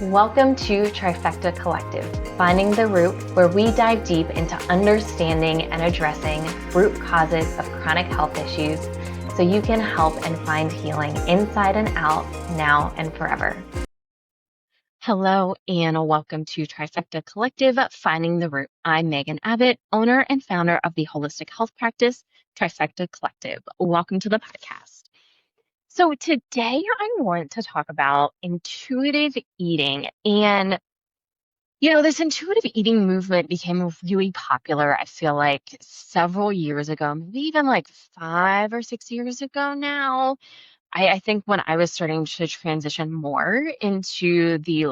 Welcome to Trifecta Collective, Finding the Root, where we dive deep into understanding and addressing root causes of chronic health issues so you can help and find healing inside and out, now and forever. Hello, and welcome to Trifecta Collective, Finding the Root. I'm Megan Abbott, owner and founder of the holistic health practice, Trifecta Collective. Welcome to the podcast. So today I want to talk about intuitive eating. And, this intuitive eating movement became really popular, I feel like several years ago, maybe even like 5 or 6 years ago now. I think when I was starting to transition more into the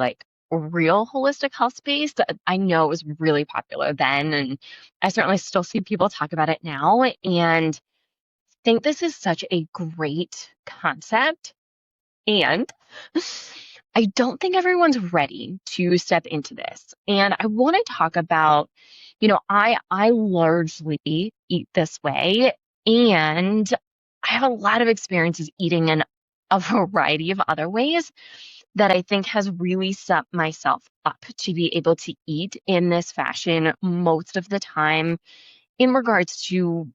real holistic health space, that I know it was really popular then. And I certainly still see people talk about it now. And think this is such a great concept, and I don't think everyone's ready to step into this. And I want to talk about, I largely eat this way, and I have a lot of experiences eating in a variety of other ways that I think has really set myself up to be able to eat in this fashion most of the time in regards to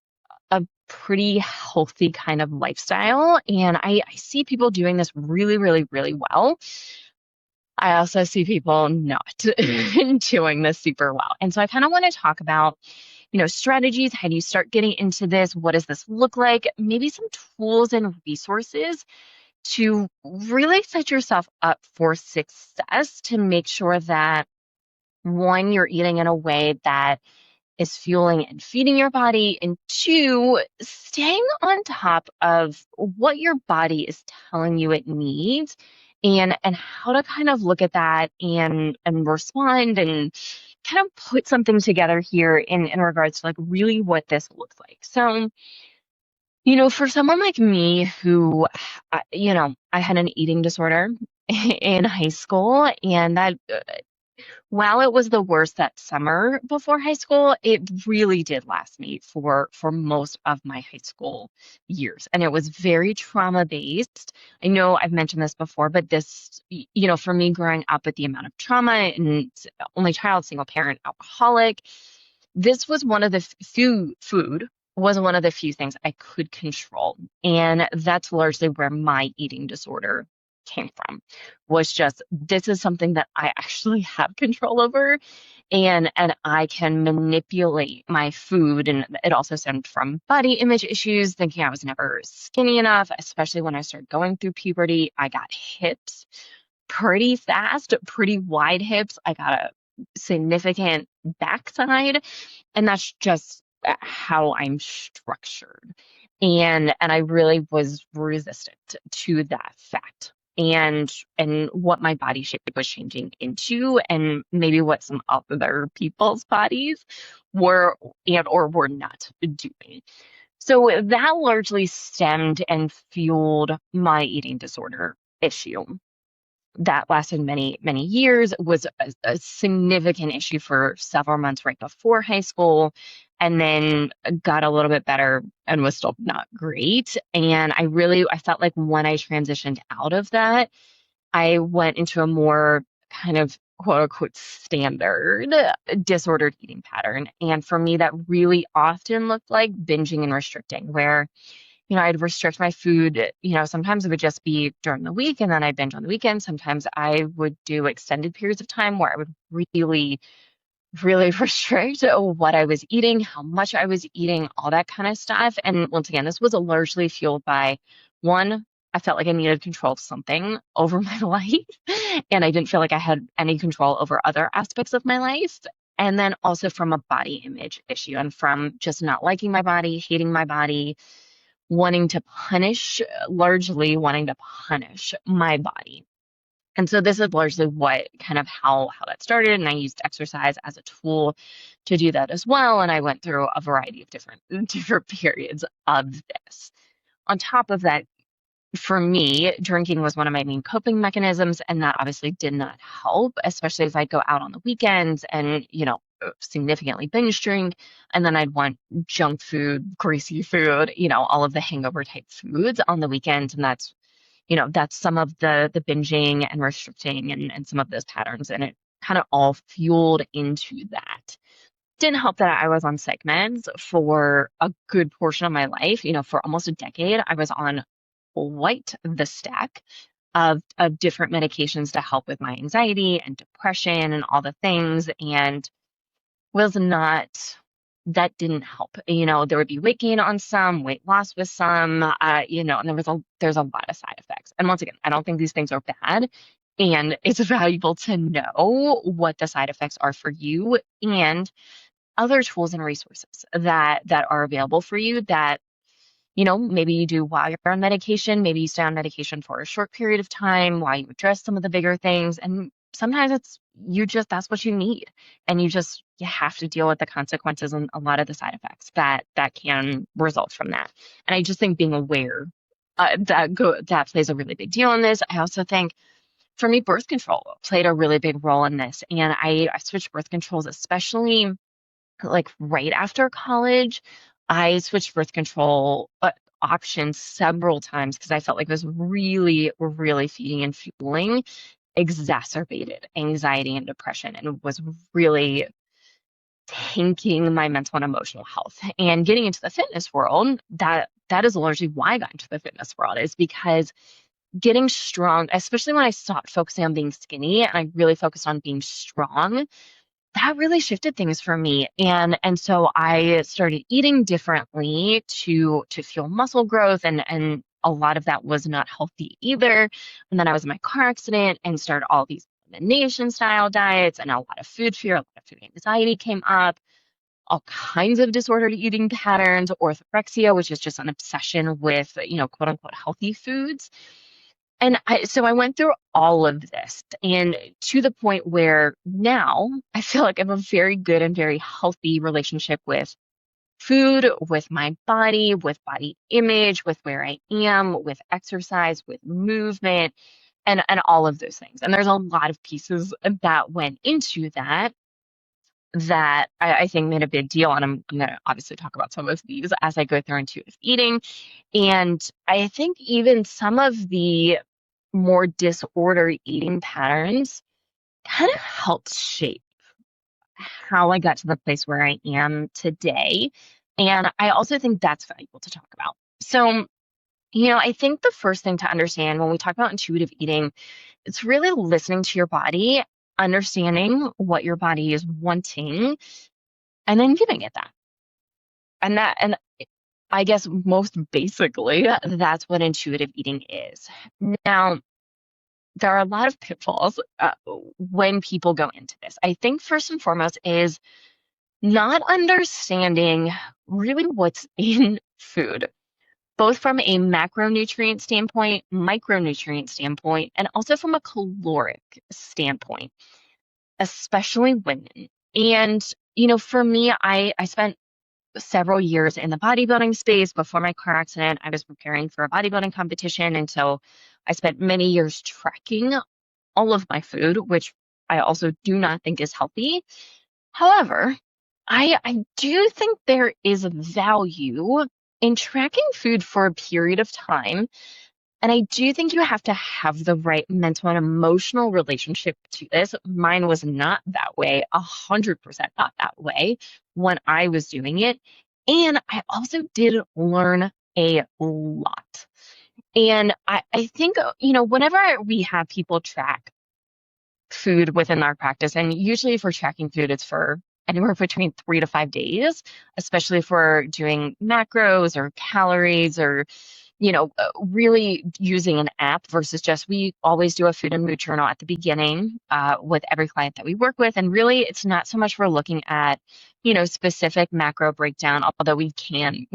a pretty healthy kind of lifestyle. And I see people doing this really, really, really well. I also see people not doing this super well. And so I kind of want to talk about, strategies. How do you start getting into this? What does this look like? Maybe some tools and resources to really set yourself up for success, to make sure that one, you're eating in a way that is fueling and feeding your body, and two, staying on top of what your body is telling you it needs, and how to kind of look at that and respond and kind of put something together here in regards to really what this looks like. So, for someone like me who, I had an eating disorder in high school, and that while it was the worst that summer before high school, it really did last me for most of my high school years. And it was very trauma based. I know I've mentioned this before, but this, for me growing up with the amount of trauma and only child, single parent, alcoholic, this was one of the food was one of the few things I could control. And that's largely where my eating disorder came from, was just, this is something that I actually have control over, and I can manipulate my food. And it also stemmed from body image issues, thinking I was never skinny enough, especially when I started going through puberty. I got hips pretty fast, pretty wide hips. I got a significant backside, and that's just how I'm structured. And I really was resistant to that fact, and what my body shape was changing into, and maybe what some other people's bodies were and or were not doing. So that largely stemmed and fueled my eating disorder issue that lasted many, many years, was a significant issue for several months right before high school, and then got a little bit better and was still not great. And I felt like when I transitioned out of that, I went into a more kind of quote unquote standard disordered eating pattern. And for me, that really often looked like binging and restricting, where I'd restrict my food. Sometimes it would just be during the week and then I'd binge on the weekend. Sometimes I would do extended periods of time where I would really, really restrict what I was eating, how much I was eating, all that kind of stuff. And once again, this was largely fueled by, one, I felt like I needed control of something over my life, and I didn't feel like I had any control over other aspects of my life. And then also from a body image issue, and from just not liking my body, hating my body, largely wanting to punish my body. And so this is largely what kind of how that started. And I used exercise as a tool to do that as well. And I went through a variety of different periods of this. On top of that, for me, drinking was one of my main coping mechanisms, and that obviously did not help, especially if I'd go out on the weekends and, significantly binge drink, and then I'd want junk food, greasy food, all of the hangover type foods on the weekends. And that's, that's some of the binging and restricting and some of those patterns. And it kind of all fueled into that. Didn't help that I was on psych meds for a good portion of my life. For almost a decade, I was on quite the stack of different medications to help with my anxiety and depression and all the things. And was not, that didn't help. There would be weight gain on some, weight loss with some, and there's a lot of side effects. And once again, I don't think these things are bad. And it's valuable to know what the side effects are for you and other tools and resources that are available for you that maybe you do while you're on medication, maybe you stay on medication for a short period of time while you address some of the bigger things. And sometimes that's what you need. And you have to deal with the consequences and a lot of the side effects that can result from that. And I just think being aware that plays a really big deal in this. I also think for me, birth control played a really big role in this. And I switched birth controls, especially like right after college. I switched birth control options several times because I felt like it was really, really feeding and fueling exacerbated anxiety and depression and was really tanking my mental and emotional health. And getting into the fitness world, that is largely why I got into the fitness world, is because getting strong, especially when I stopped focusing on being skinny and I really focused on being strong, that really shifted things for me. And so I started eating differently to fuel muscle growth, and a lot of that was not healthy either. And then I was in my car accident and started all these elimination style diets, and a lot of food fear, a lot of food anxiety came up, all kinds of disordered eating patterns, orthorexia, which is just an obsession with, quote unquote healthy foods. So I went through all of this, and to the point where now I feel like I have a very good and very healthy relationship with food, with my body, with body image, with where I am, with exercise, with movement, and all of those things. And there's a lot of pieces that went into that I think made a big deal. And I'm going to obviously talk about some of these as I go through intuitive eating. And I think even some of the more disordered eating patterns kind of helped shape how I got to the place where I am today. And I also think that's valuable to talk about. So, I think the first thing to understand when we talk about intuitive eating, it's really listening to your body, understanding what your body is wanting, and then giving it that. And I guess most basically, that's what intuitive eating is. Now, there are a lot of pitfalls when people go into this. I think first and foremost is not understanding really what's in food, both from a macronutrient standpoint, micronutrient standpoint, and also from a caloric standpoint, especially women. And, for me, I spent several years in the bodybuilding space. Before my car accident, I was preparing for a bodybuilding competition. And so I spent many years tracking all of my food, which I also do not think is healthy. However, I do think there is value in tracking food for a period of time. And I do think you have to have the right mental and emotional relationship to this. Mine was not that way, 100% not that way when I was doing it. And I also did learn a lot. And I think, whenever we have people track food within our practice, and usually if we're tracking food, it's for anywhere between 3 to 5 days, especially if we're doing macros or calories or really using an app versus just, we always do a food and mood journal at the beginning with every client that we work with. And really, it's not so much we're looking at, specific macro breakdown, although we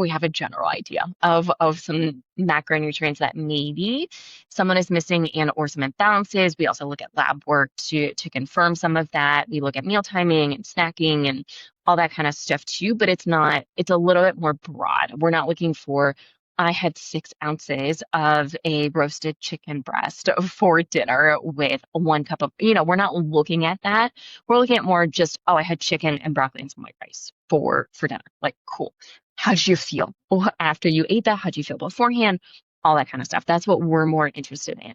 have a general idea of some macronutrients that maybe someone is missing and or some imbalances. We also look at lab work to confirm some of that. We look at meal timing and snacking and all that kind of stuff too, but it's a little bit more broad. We're not looking for, I had 6 ounces of a roasted chicken breast for dinner with 1 cup of, we're not looking at that. We're looking at more just, I had chicken and broccoli and some white rice for dinner. Like, cool. How did you feel after you ate that? How did you feel beforehand? all that kind of stuff. That's what we're more interested in.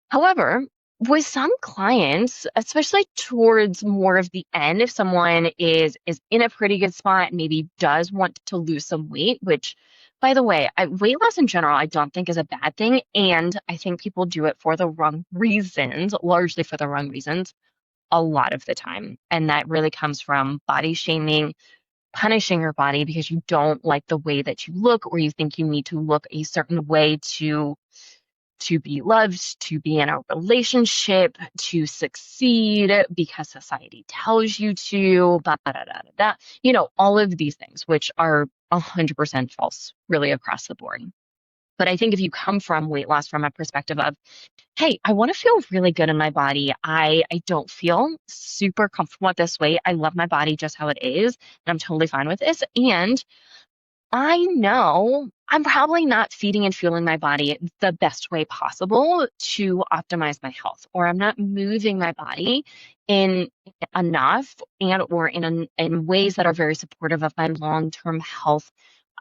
However, with some clients, especially towards more of the end, if someone is in a pretty good spot and maybe does want to lose some weight, which, by the way, weight loss in general, I don't think is a bad thing. And I think people do it for the wrong reasons, largely for the wrong reasons, a lot of the time. And that really comes from body shaming, punishing your body because you don't like the way that you look, or you think you need to look a certain way to be loved, to be in a relationship, to succeed because society tells you to, blah, blah, blah, blah, blah. All of these things, which are 100% false, really across the board. But I think if you come from weight loss from a perspective of, hey, I want to feel really good in my body. I don't feel super comfortable at this weight. I love my body just how it is, and I'm totally fine with this. And I know I'm probably not feeding and fueling my body the best way possible to optimize my health, or I'm not moving my body in enough and or in ways that are very supportive of my long-term health,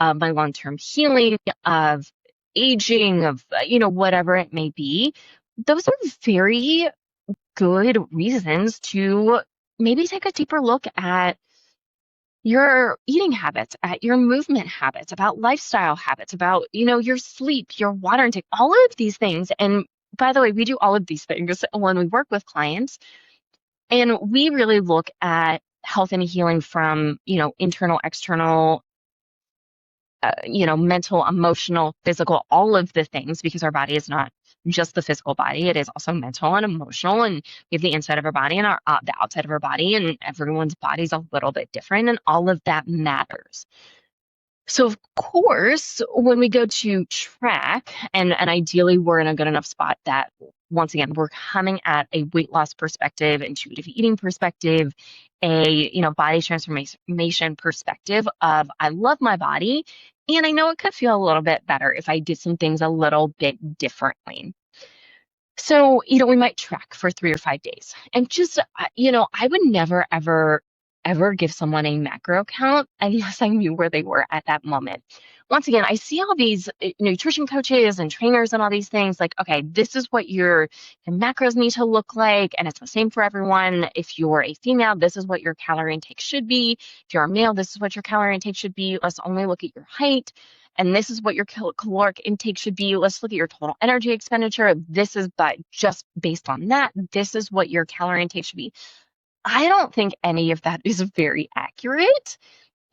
of my long-term healing, of aging, of whatever it may be. Those are very good reasons to maybe take a deeper look at your eating habits, at your movement habits, about lifestyle habits, about, your sleep, your water intake, all of these things. And by the way, we do all of these things when we work with clients. And we really look at health and healing from, internal, external, mental, emotional, physical, all of the things, because our body is not just the physical body. It is also mental and emotional. And we have the inside of our body and the outside of our body, and everyone's body is a little bit different, and all of that matters. So of course, when we go to track, and ideally we're in a good enough spot that, once again, we're coming at a weight loss perspective, intuitive eating perspective, a body transformation perspective of, I love my body, and I know it could feel a little bit better if I did some things a little bit differently. So, we might track for 3 or 5 days, and just, I would never, ever give someone a macro count unless I knew where they were at that moment. Once again, I see all these nutrition coaches and trainers and all these things like, okay, this is what your macros need to look like. And it's the same for everyone. If you're a female, this is what your calorie intake should be. If you're a male, this is what your calorie intake should be. Let's only look at your height. And this is what your caloric intake should be. Let's look at your total energy expenditure. This is, but just based on that, this is what your calorie intake should be. I don't think any of that is very accurate.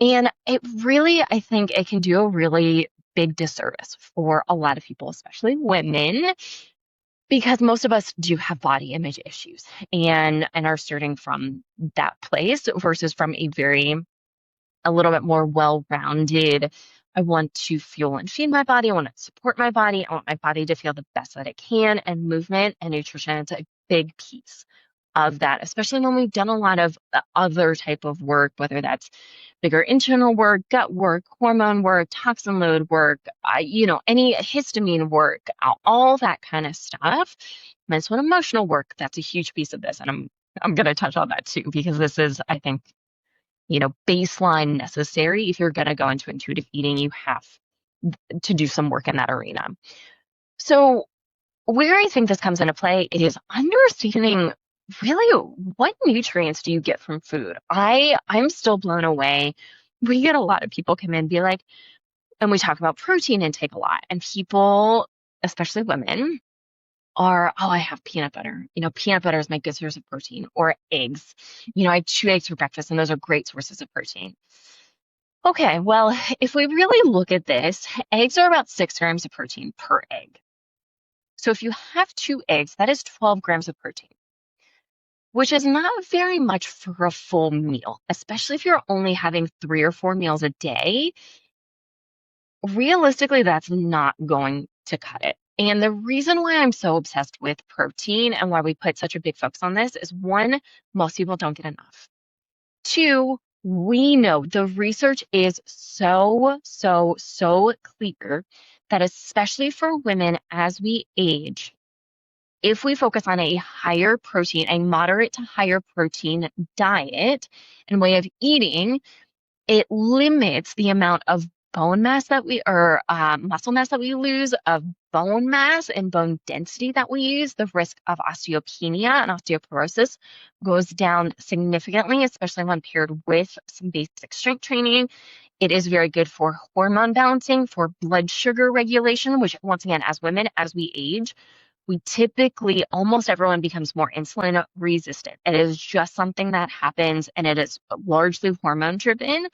And it really, I think it can do a really big disservice for a lot of people, especially women, because most of us do have body image issues and are starting from that place versus from a little bit more well-rounded. I want to fuel and feed my body. I want to support my body. I want my body to feel the best that it can. And movement and nutrition is a big piece of that, especially when we've done a lot of other type of work, whether that's bigger internal work, gut work, hormone work, toxin load work, any histamine work, all that kind of stuff. Mental and emotional work, that's a huge piece of this. And I'm going to touch on that too, because this is, I think, baseline necessary. If you're going to go into intuitive eating, you have to do some work in that arena. So where I think this comes into play is understanding really what nutrients do you get from food. I'm still blown away. We get a lot of people come in and be like, and we talk about protein intake a lot, and people, especially women, are, oh, I have peanut butter. Peanut butter is my good source of protein, or eggs. I have 2 eggs for breakfast, and those are great sources of protein. Okay, well, if we really look at this, eggs are about 6 grams of protein per egg. So if you have 2 eggs, that is 12 grams of protein, which is not very much for a full meal, especially if you're only having 3 or 4 meals a day. Realistically, that's not going to cut it. And the reason why I'm so obsessed with protein and why we put such a big focus on this is, 1, most people don't get enough. 2, we know the research is so clear that, especially for women as we age, if we focus on a higher protein, a moderate to higher protein diet and way of eating, it limits the amount of bone mass that we or muscle mass that we lose, of bone mass and bone density that we use, the risk of osteopenia and osteoporosis goes down significantly, especially when paired with some basic strength training. It is very good for hormone balancing, for blood sugar regulation, which once again, as women, as we age, we typically, almost everyone becomes more insulin resistant. It is just something that happens, and it is largely hormone driven,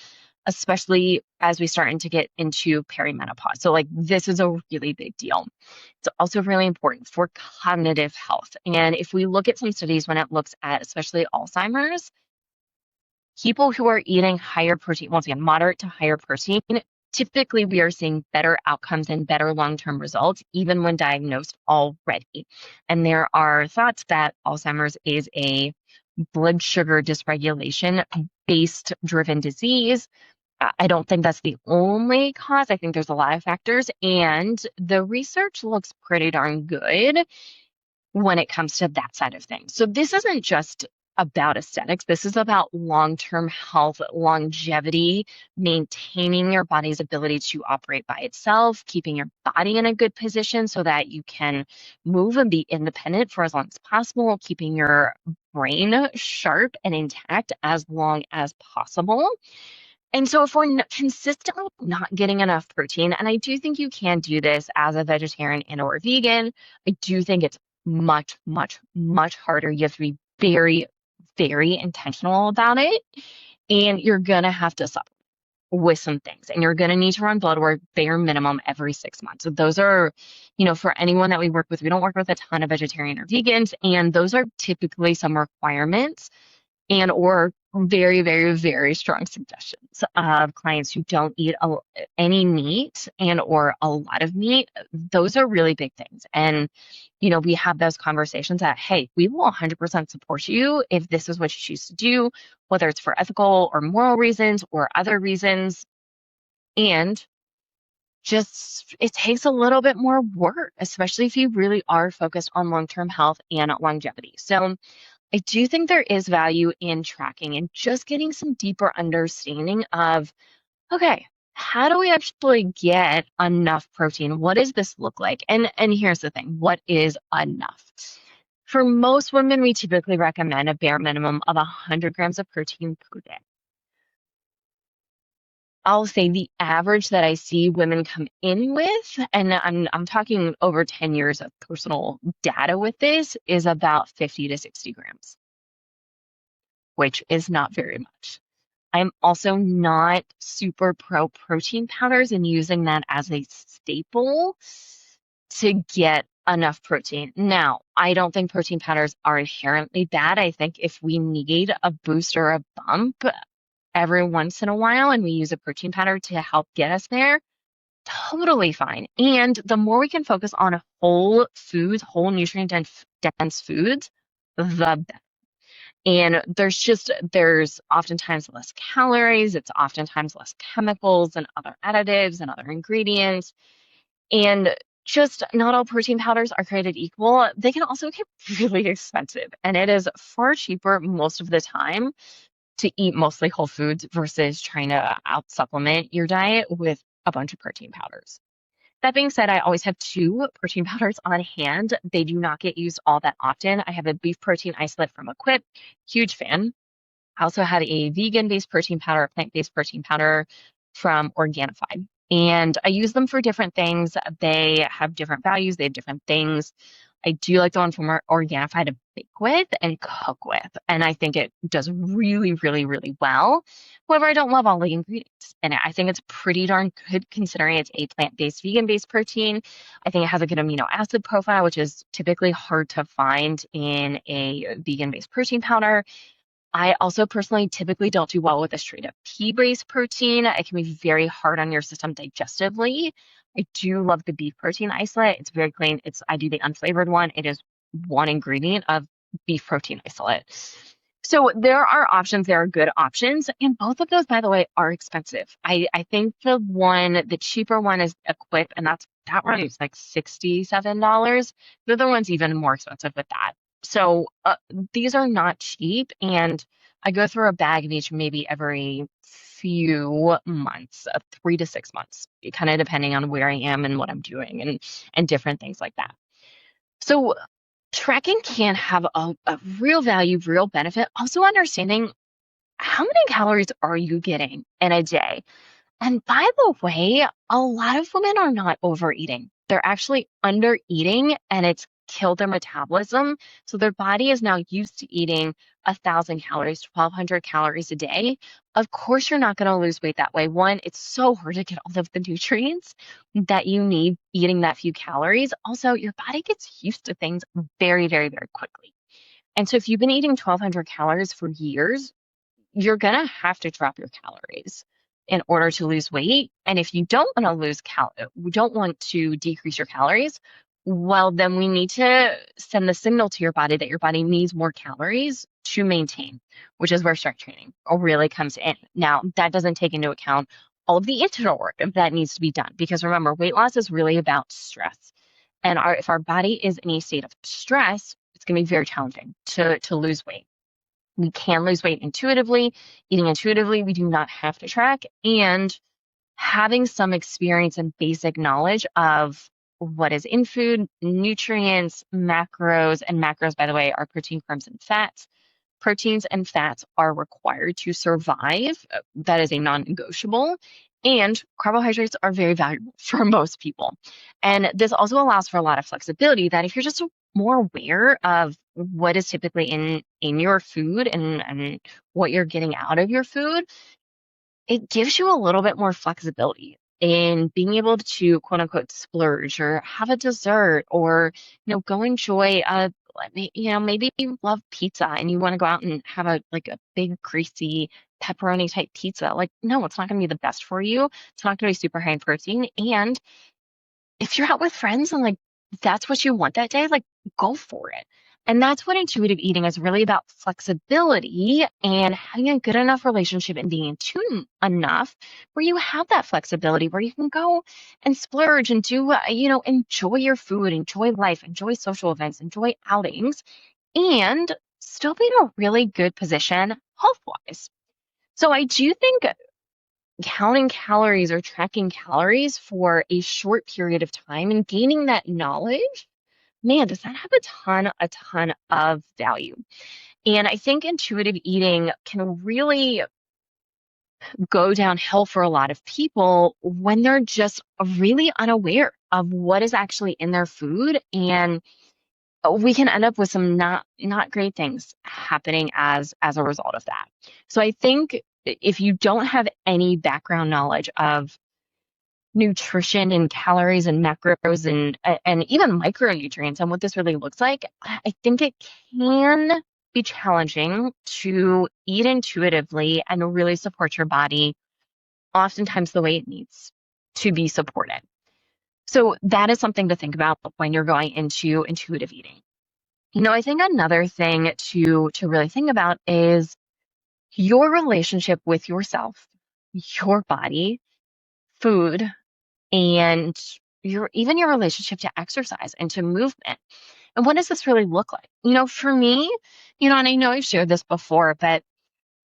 especially as we start to get into perimenopause. So, like, this is a really big deal. It's also really important for cognitive health. And if we look at some studies when it looks at especially Alzheimer's, people who are eating higher protein, once again, moderate to higher protein, typically we are seeing better outcomes and better long-term results, even when diagnosed already. And there are thoughts that Alzheimer's is a blood sugar dysregulation based driven disease. I don't think that's the only cause. I think there's a lot of factors, and the research looks pretty darn good when it comes to that side of things. So this isn't just about aesthetics. This is about long-term health, longevity, maintaining your body's ability to operate by itself, keeping your body in a good position so that you can move and be independent for as long as possible, keeping your brain sharp and intact as long as possible. And so if we're consistently not getting enough protein, and I do think you can do this as a vegetarian and or vegan, I do think it's much, much, much harder. You have to be very, very intentional about it. And you're going to have to supplement with some things. And you're going to need to run blood work bare minimum every 6 months. So those are, for anyone that we work with, we don't work with a ton of vegetarian or vegans. And those are typically some requirements and or very, very, very strong suggestions of clients who don't eat any meat and or a lot of meat. Those are really big things. And, we have those conversations that, hey, we will 100% support you if this is what you choose to do, whether it's for ethical or moral reasons or other reasons. And just it takes a little bit more work, especially if you really are focused on long-term health and longevity. So I do think there is value in tracking and just getting some deeper understanding of, okay, how do we actually get enough protein? What does this look like? And here's the thing, what is enough? For most women, we typically recommend a bare minimum of 100 grams of protein per day. I'll say the average that I see women come in with, and I'm talking over 10 years of personal data with this, is about 50 to 60 grams, which is not very much. I'm also not super pro protein powders and using that as a staple to get enough protein. Now, I don't think protein powders are inherently bad. I think if we need a boost or a bump every once in a while and we use a protein powder to help get us there, totally fine. And the more we can focus on whole foods, whole nutrient dense foods, the better. And there's oftentimes less calories, it's oftentimes less chemicals and other additives and other ingredients. And just not all protein powders are created equal. They can also get really expensive. And it is far cheaper most of the time to eat mostly whole foods versus trying to out supplement your diet with a bunch of protein powders. That being said, I always have 2 protein powders on hand. They do not get used all that often. I have a beef protein isolate from Equip, huge fan. I also have a vegan-based protein powder, a plant-based protein powder from Organifi. And I use them for different things. They have different values, they have different things. I do like the one from Organifi to bake with and cook with. And I think it does really, really, really well. However, I don't love all the ingredients. And I think it's pretty darn good considering it's a plant-based, vegan-based protein. I think it has a good amino acid profile, which is typically hard to find in a vegan-based protein powder. I also personally typically don't do well with a straight up pea-based protein. It can be very hard on your system digestively. I do love the beef protein isolate. It's very clean. I do the unflavored one. It is one ingredient of beef protein isolate. So there are options, there are good options, and both of those, by the way, are expensive. I think the cheaper one is Equip, and that runs like $67. The other one's even more expensive with that. So these are not cheap, and I go through a bag of each maybe every few months, 3 to 6 months, kind of depending on where I am and what I'm doing and different things like that. So tracking can have a real value, real benefit. Also understanding how many calories are you getting in a day? And by the way, a lot of women are not overeating. They're actually under eating and it's killed their metabolism. So their body is now used to eating 1,000 calories, 1,200 calories a day. Of course, you're not going to lose weight that way. One, it's so hard to get all of the nutrients that you need eating that few calories. Also, your body gets used to things very, very, very quickly. And so if you've been eating 1,200 calories for years, you're going to have to drop your calories in order to lose weight. And if you don't want to we don't want to decrease your calories, well, then we need to send the signal to your body that your body needs more calories to maintain, which is where strength training really comes in. Now, that doesn't take into account all of the internal work that needs to be done, because remember, weight loss is really about stress. And if our body is in a state of stress, it's going to be very challenging to lose weight. We can lose weight intuitively. Eating intuitively, we do not have to track. And having some experience and basic knowledge of what is in food, nutrients, macros, and macros, by the way, are protein, carbs, and fats. Proteins and fats are required to survive. That is a non-negotiable. And carbohydrates are very valuable for most people. And this also allows for a lot of flexibility that if you're just more aware of what is typically in your food and what you're getting out of your food, it gives you a little bit more flexibility in being able to quote unquote splurge or have a dessert or go enjoy maybe you love pizza and you want to go out and have a big greasy pepperoni type pizza. Like, no, it's not going to be the best for you. It's not going to be super high in protein. And if you're out with friends and that's what you want that day, go for it. And that's what intuitive eating is really about: flexibility and having a good enough relationship and being in tune enough where you have that flexibility, where you can go and splurge and do, enjoy your food, enjoy life, enjoy social events, enjoy outings, and still be in a really good position health-wise. So I do think counting calories or tracking calories for a short period of time and gaining that knowledge, man, does that have a ton of value. And I think intuitive eating can really go downhill for a lot of people when they're just really unaware of what is actually in their food. And we can end up with some not great things happening as a result of that. So I think if you don't have any background knowledge of nutrition and calories and macros and even micronutrients and what this really looks like, I think it can be challenging to eat intuitively and really support your body oftentimes the way it needs to be supported. So that is something to think about when you're going into intuitive eating. I think another thing to really think about is your relationship with yourself, your body, food, and even your relationship to exercise and to movement. And what does this really look like? For me, and I know I've shared this before, but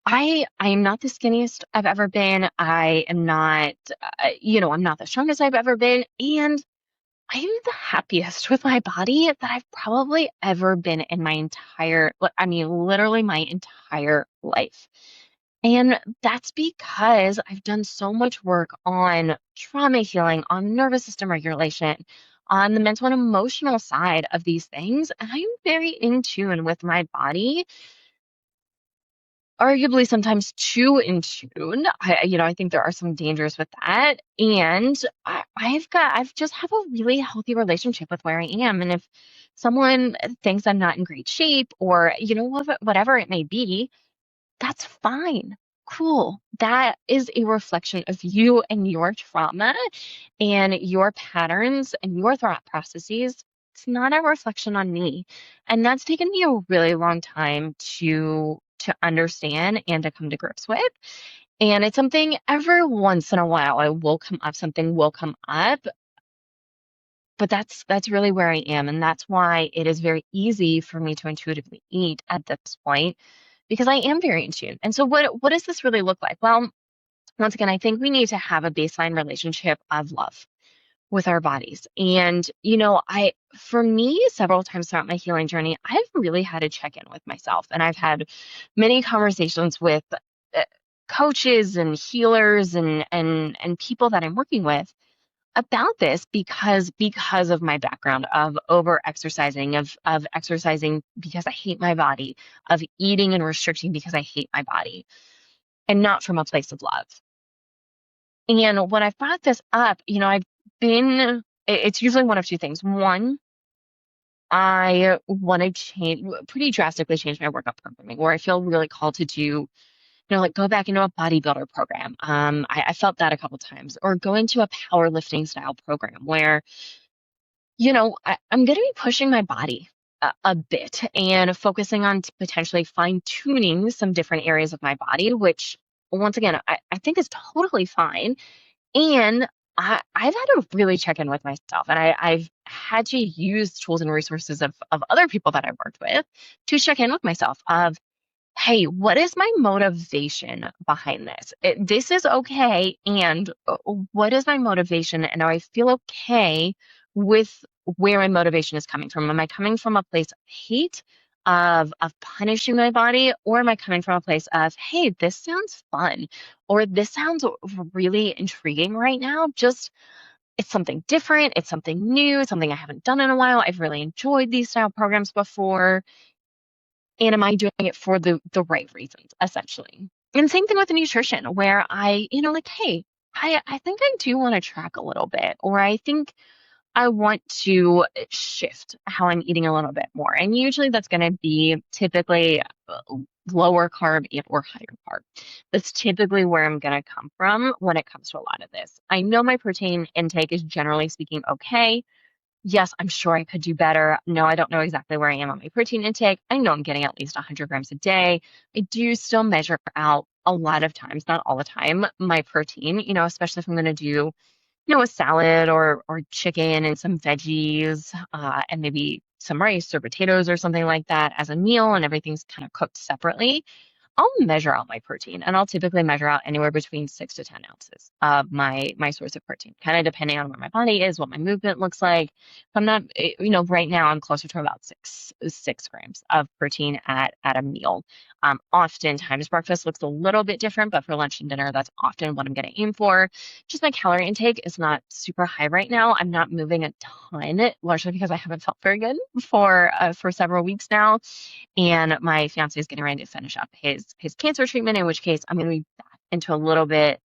I am not the skinniest I've ever been. I am not, I'm not the strongest I've ever been. And I'm the happiest with my body that I've probably ever been in my literally my entire life. And that's because I've done so much work on trauma healing, on nervous system regulation, on the mental and emotional side of these things. And I'm very in tune with my body, arguably sometimes too in tune. I think there are some dangers with that. And I've just have a really healthy relationship with where I am. And if someone thinks I'm not in great shape or, whatever it may be, that's fine. Cool. That is a reflection of you and your trauma and your patterns and your thought processes. It's not a reflection on me. And that's taken me a really long time to understand and to come to grips with. And it's something every once in a while something will come up, but that's really where I am. And that's why it is very easy for me to intuitively eat at this point, because I am very in tune. And so what does this really look like? Well, once again, I think we need to have a baseline relationship of love with our bodies. And, for me, several times throughout my healing journey, I've really had to check in with myself. And I've had many conversations with coaches and healers and people that I'm working with about this because of my background of over exercising, of exercising because I hate my body, of eating and restricting because I hate my body, and not from a place of love. And when I've brought this up, I've been, it's usually one of two things. One, I want to pretty drastically change my workout programming, where I feel really called to do, like go back into a bodybuilder program. I felt that a couple times, or go into a powerlifting style program where, I'm going to be pushing my body a bit and focusing on potentially fine tuning some different areas of my body, which once again, I think is totally fine. And I've had to really check in with myself, and I've had to use tools and resources of other people that I've worked with to check in with myself of, hey, what is my motivation behind this? This is okay. And what is my motivation? And do I feel okay with where my motivation is coming from? Am I coming from a place of hate, of punishing my body? Or am I coming from a place of, hey, this sounds fun, or this sounds really intriguing right now? Just, it's something different. It's something new. It's something I haven't done in a while. I've really enjoyed these style programs before. And am I doing it for the right reasons, essentially? And same thing with the nutrition, where I, like, hey, I think I do want to track a little bit, or I think I want to shift how I'm eating a little bit more. And usually that's going to be typically lower carb and or higher carb. That's typically where I'm going to come from when it comes to a lot of this. I know my protein intake is generally speaking okay. Yes, I'm sure I could do better. No, I don't know exactly where I am on my protein intake. I know I'm getting at least 100 grams a day. I do still measure out a lot of times, not all the time, my protein, especially if I'm going to do, a salad or chicken and some veggies, and maybe some rice or potatoes or something like that as a meal, and everything's kind of cooked separately. I'll measure out my protein, and I'll typically measure out anywhere between 6 to 10 ounces of my source of protein, kind of depending on where my body is, what my movement looks like. If I'm not, right now I'm closer to about 6 grams of protein at a meal. Oftentimes breakfast looks a little bit different, but for lunch and dinner, that's often what I'm going to aim for. Just my calorie intake is not super high right now. I'm not moving a ton, largely because I haven't felt very good for several weeks now. And my fiance is getting ready to finish up his cancer treatment, in which case I'm going to be back into a little bit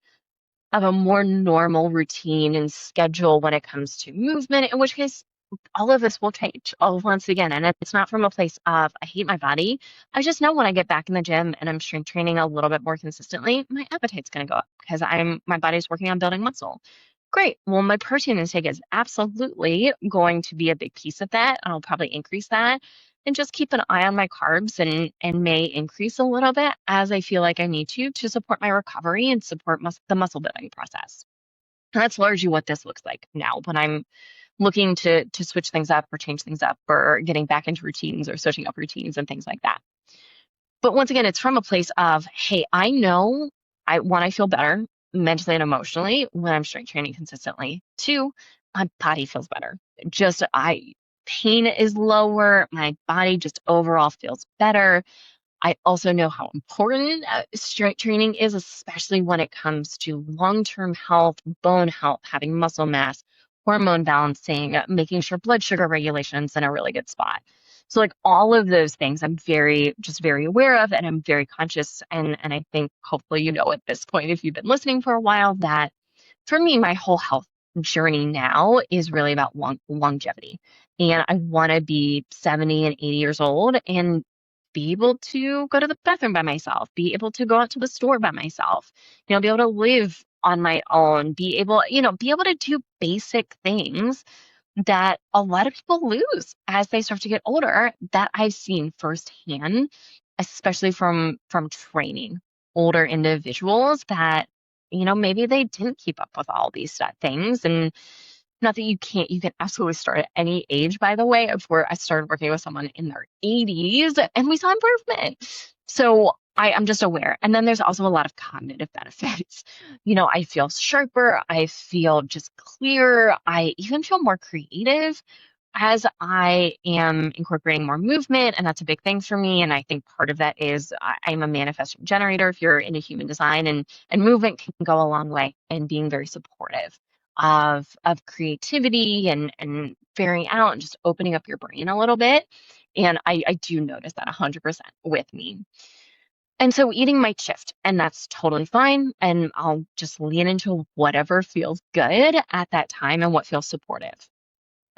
of a more normal routine and schedule when it comes to movement, in which case all of this will change all once again. And it's not from a place of I hate my body. I just know when I get back in the gym and I'm strength training a little bit more consistently, my appetite's going to go up because my body's working on building muscle. Great. Well, my protein intake is absolutely going to be a big piece of that. I'll probably increase that, and just keep an eye on my carbs, and may increase a little bit as I feel like I need to support my recovery and support the muscle building process. And that's largely what this looks like now when I'm looking to switch things up or change things up, or getting back into routines or switching up routines and things like that. But once again, it's from a place of, hey, I know I feel better mentally and emotionally when I'm strength training consistently. Two, my body feels better. Just pain is lower. My body just overall feels better. I also know how important strength training is, especially when it comes to long-term health, bone health, having muscle mass, hormone balancing, making sure blood sugar regulation's in a really good spot. So like all of those things I'm very aware of, and I'm very conscious. And I think hopefully at this point, if you've been listening for a while, that for me, my whole health journey now is really about longevity. And I want to be 70 and 80 years old and be able to go to the bathroom by myself, be able to go out to the store by myself, be able to live on my own, be able to do basic things that a lot of people lose as they start to get older, that I've seen firsthand, especially from training older individuals that, maybe they didn't keep up with all these things. And not that you can absolutely start at any age, by the way. I started working with someone in their 80s and we saw improvement. So I'm just aware. And then there's also a lot of cognitive benefits. I feel sharper, I feel just clearer, I even feel more creative as I am incorporating more movement, and that's a big thing for me. And I think part of that is I'm a manifesting generator if you're into human design, and movement can go a long way in being very supportive of creativity and figuring out and just opening up your brain a little bit. And I do notice that 100% with me. And so eating might shift, and that's totally fine. And I'll just lean into whatever feels good at that time and what feels supportive.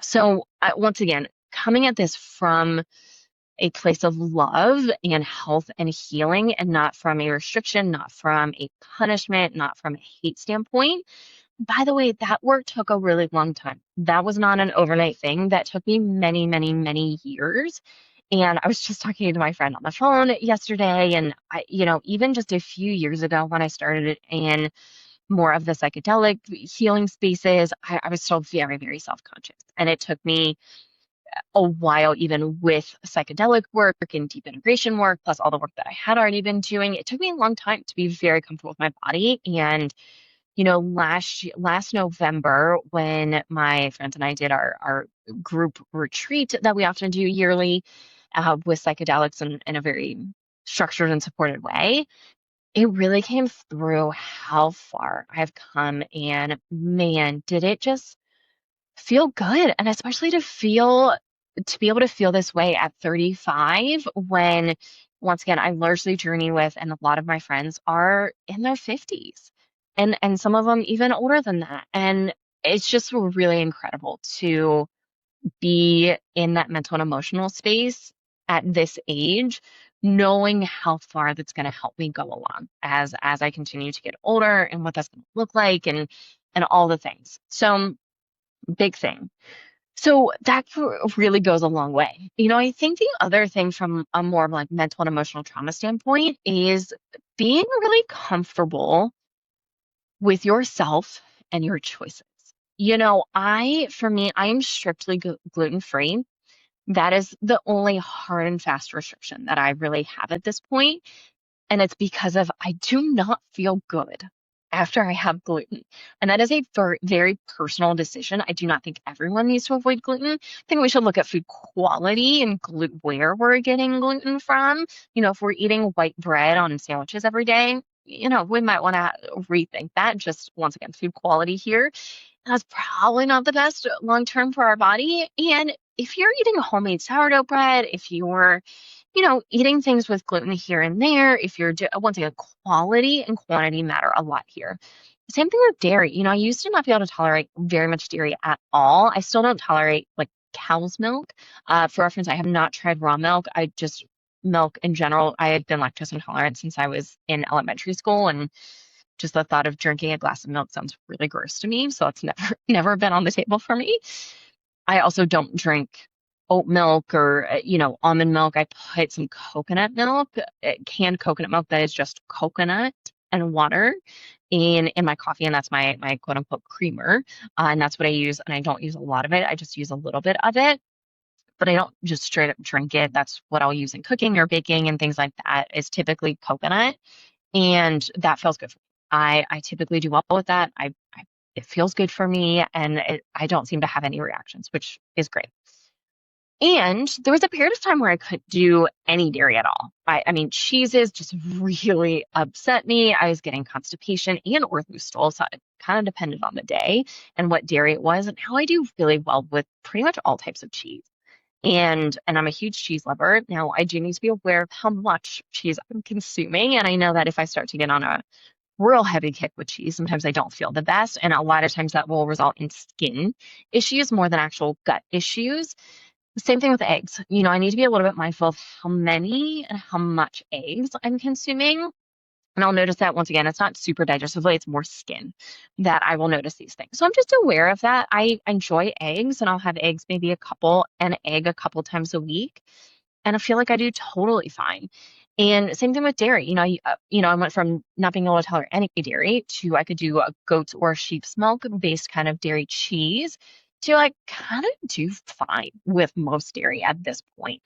So, once again, coming at this from a place of love and health and healing, and not from a restriction, not from a punishment, not from a hate standpoint. By the way, that work took a really long time. That was not an overnight thing. That took me many, many, many years. And I was just talking to my friend on the phone yesterday, and even just a few years ago when I started in more of the psychedelic healing spaces, I was still very, very self-conscious. And it took me a while, even with psychedelic work and deep integration work, plus all the work that I had already been doing. It took me a long time to be very comfortable with my body. And, last November, when my friends and I did our group retreat that we often do yearly with psychedelics in a very structured and supported way, it really came through how far I've come. And man, did it just feel good. And especially to be able to feel this way at 35 when, once again, I largely journey with, and a lot of my friends are in their 50s, and some of them even older than that. And it's just really incredible to be in that mental and emotional space at this age, knowing how far that's going to help me go along as I continue to get older, and what that's going to look like, and all the things. So, big thing. So that really goes a long way. I think the other thing from a more like mental and emotional trauma standpoint is being really comfortable with yourself and your choices. For me, I am strictly gluten free. That is the only hard and fast restriction that I really have at this point. And it's because of I do not feel good after I have gluten. And that is a very personal decision. I do not think everyone needs to avoid gluten. I think we should look at food quality and where we're getting gluten from. If we're eating white bread on sandwiches every day, we might want to rethink that. Just once again, food quality here. That's probably not the best long term for our body. And if you're eating homemade sourdough bread, if you're eating things with gluten here and there, if you're, once again, quality and quantity matter a lot here. Same thing with dairy. I used to not be able to tolerate very much dairy at all. I still don't tolerate like cow's milk. For reference, I have not tried raw milk. I just milk in general. I had been lactose intolerant since I was in elementary school, and just the thought of drinking a glass of milk sounds really gross to me. So it's never, never been on the table for me. I also don't drink oat milk or, almond milk. I put some coconut milk, canned coconut milk that is just coconut and water in my coffee. And that's my quote unquote creamer. And that's what I use. And I don't use a lot of it. I just use a little bit of it, but I don't just straight up drink it. That's what I'll use in cooking or baking and things like that, is typically coconut. And that feels good for me. I typically do well with that. It feels good for me, and I don't seem to have any reactions, which is great. And there was a period of time where I couldn't do any dairy at all. I mean, cheeses just really upset me. I was getting constipation and ortho stool, so it kind of depended on the day and what dairy it was. And now I do really well with pretty much all types of cheese. And I'm a huge cheese lover. Now, I do need to be aware of how much cheese I'm consuming. And I know that if I start to get on a real heavy kick with cheese, sometimes I don't feel the best. And a lot of times that will result in skin issues more than actual gut issues. Same thing with eggs. I need to be a little bit mindful of how many and how much eggs I'm consuming. And I'll notice that, once again, it's not super digestively, it's more skin that I will notice these things. So I'm just aware of that. I enjoy eggs, and I'll have eggs, maybe an egg a couple times a week. And I feel like I do totally fine. And same thing with dairy. I went from not being able to tolerate any dairy to I could do a goat's or sheep's milk based kind of dairy cheese to I kind of do fine with most dairy at this point.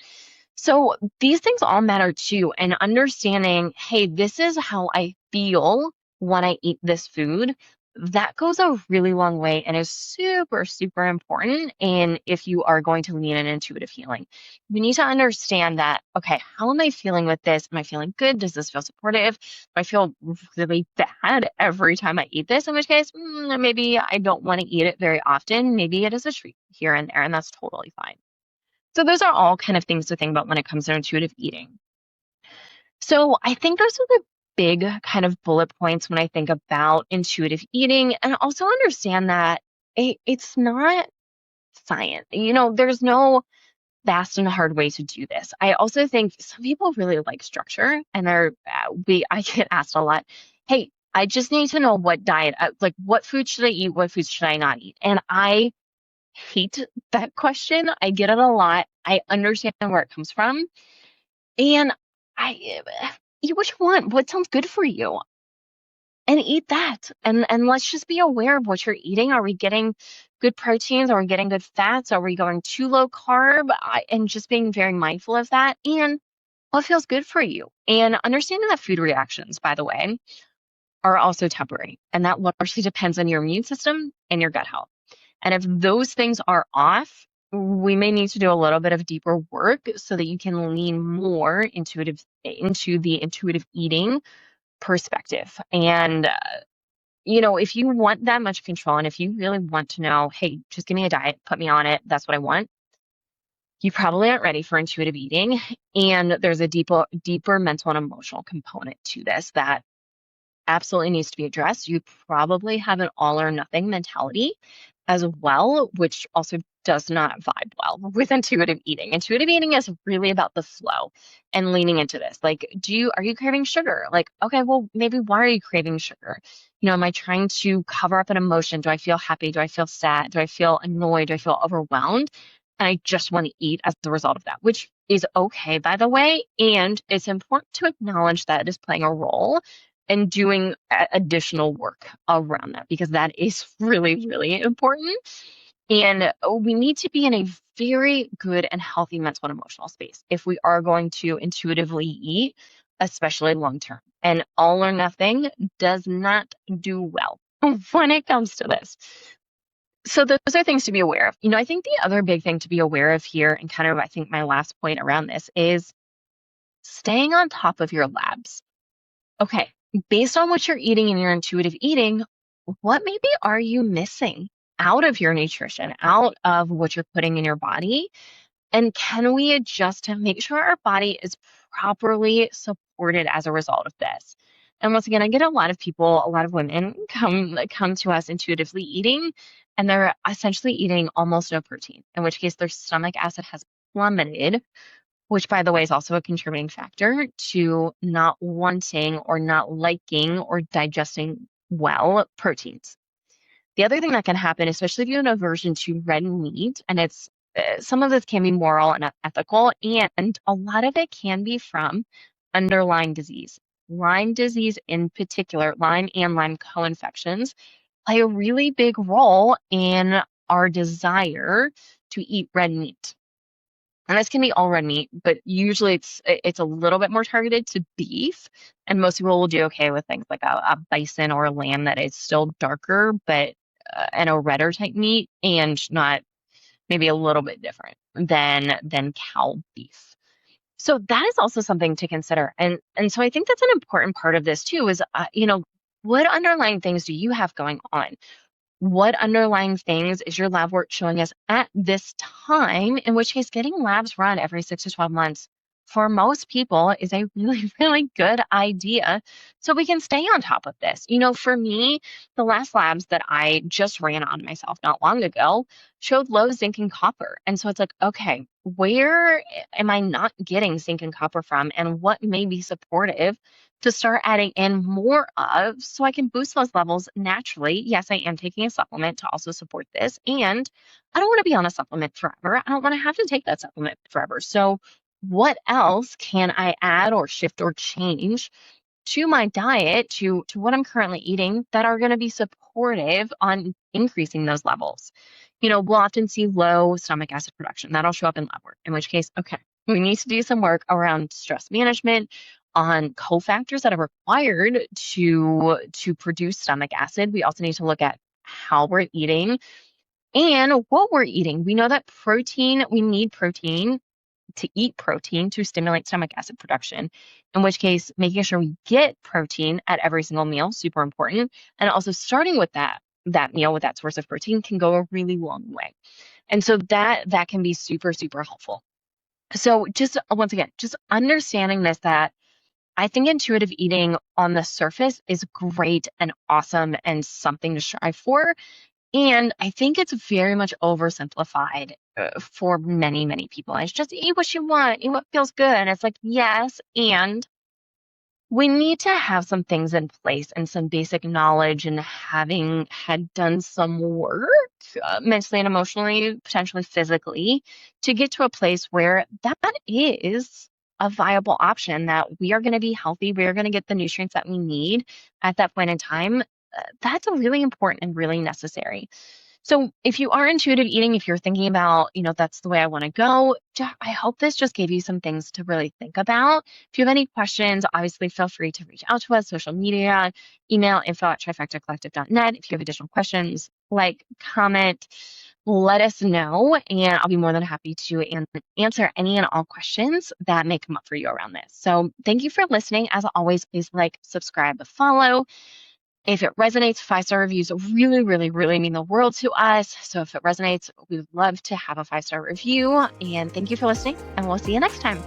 So these things all matter too. And understanding, hey, this is how I feel when I eat this food, that goes a really long way and is super, super important. And if you are going to lean in intuitive healing, you need to understand that, okay, how am I feeling with this? Am I feeling good? Does this feel supportive? Do I feel really bad every time I eat this? In which case, maybe I don't want to eat it very often. Maybe it is a treat here and there, and that's totally fine. So those are all kind of things to think about when it comes to intuitive eating. So I think those are the big kind of bullet points when I think about intuitive eating, and also understand that it's not science. There's no fast and hard way to do this. I also think some people really like structure, and I get asked a lot, hey, I just need to know what diet, like what food should I eat, what foods should I not eat? And I hate that question. I get it a lot. I understand where it comes from. And I eat what you want, what sounds good for you, and eat that. And let's just be aware of what you're eating. Are we getting good proteins? Are we getting good fats? Are we going too low carb? And just being very mindful of that. And what feels good for you. And understanding that food reactions, by the way, are also temporary. And that largely depends on your immune system and your gut health. And if those things are off, we may need to do a little bit of deeper work so that you can lean more into the intuitive eating perspective. And if you want that much control, and if you really want to know, hey, just give me a diet, put me on it, that's what I want, you probably aren't ready for intuitive eating. And there's a deeper mental and emotional component to this that absolutely needs to be addressed. You probably have an all or nothing mentality as well, which also does not vibe well with intuitive eating. Intuitive eating is really about the flow and leaning into this. Like, are you craving sugar? Like, okay, well, maybe why are you craving sugar? Am I trying to cover up an emotion? Do I feel happy? Do I feel sad? Do I feel annoyed? Do I feel overwhelmed? And I just want to eat as the result of that, which is okay, by the way. And it's important to acknowledge that it is playing a role and doing additional work around that, because that is really, really important. And we need to be in a very good and healthy mental and emotional space if we are going to intuitively eat, especially long term. And all or nothing does not do well when it comes to this. So those are things to be aware of. I think the other big thing to be aware of here, and kind of I think my last point around this, is staying on top of your labs. Okay, based on what you're eating and your intuitive eating, what maybe are you missing out of your nutrition, out of what you're putting in your body? And can we adjust to make sure our body is properly supported as a result of this? And once again, I get a lot of women come to us intuitively eating, and they're essentially eating almost no protein, in which case their stomach acid has plummeted, which, by the way, is also a contributing factor to not wanting or not liking or digesting well proteins. The other thing that can happen, especially if you have an aversion to red meat, and it's some of this can be moral and ethical, and a lot of it can be from underlying disease. Lyme disease in particular, Lyme and Lyme co-infections play a really big role in our desire to eat red meat. And this can be all red meat, but usually it's a little bit more targeted to beef. And most people will do okay with things like a bison or a lamb that is still darker, but and a redder type meat, and not maybe a little bit different than cow beef. So that is also something to consider. And so I think that's an important part of this too, is what underlying things do you have going on? What underlying things is your lab work showing us at this time? In which case, getting labs run every 6 to 12 months for most people is a really, really good idea, so we can stay on top of this. For me, the last labs that I just ran on myself not long ago showed low zinc and copper. And so it's like, okay, where am I not getting zinc and copper from, and what may be supportive to start adding in more of, so I can boost those levels naturally? Yes, I am taking a supplement to also support this. And I don't want to be on a supplement forever. I don't want to have to take that supplement forever. So what else can I add or shift or change to my diet, to what I'm currently eating, that are going to be supportive on increasing those levels? We'll often see low stomach acid production. That'll show up in lab work, in which case, okay, We need to do some work around stress management, on cofactors that are required to produce stomach acid. We also need to look at how we're eating and what we're eating. We know that we need protein to eat protein to stimulate stomach acid production, in which case making sure we get protein at every single meal, super important. And also starting with that meal with that source of protein can go a really long way. And so that can be super, super helpful. So just once again, just understanding this, that I think intuitive eating on the surface is great and awesome and something to strive for. And I think it's very much oversimplified for many, many people. It's just eat what you want, eat what feels good. And it's like, yes, and we need to have some things in place and some basic knowledge, and having had done some work mentally and emotionally, potentially physically, to get to a place where that is a viable option, that we are going to be healthy, we are going to get the nutrients that we need at that point in time. That's really important and really necessary. So if you are intuitive eating, if you're thinking about, that's the way I want to go, I hope this just gave you some things to really think about. If you have any questions, obviously feel free to reach out to us, social media, email info@trifectacollective.net. If you have additional questions, comment, let us know, and I'll be more than happy to answer any and all questions that may come up for you around this. So thank you for listening. As always, please subscribe, follow. If it resonates, 5-star reviews really, really, really mean the world to us. So if it resonates, we would love to have a 5-star review. And thank you for listening, and we'll see you next time.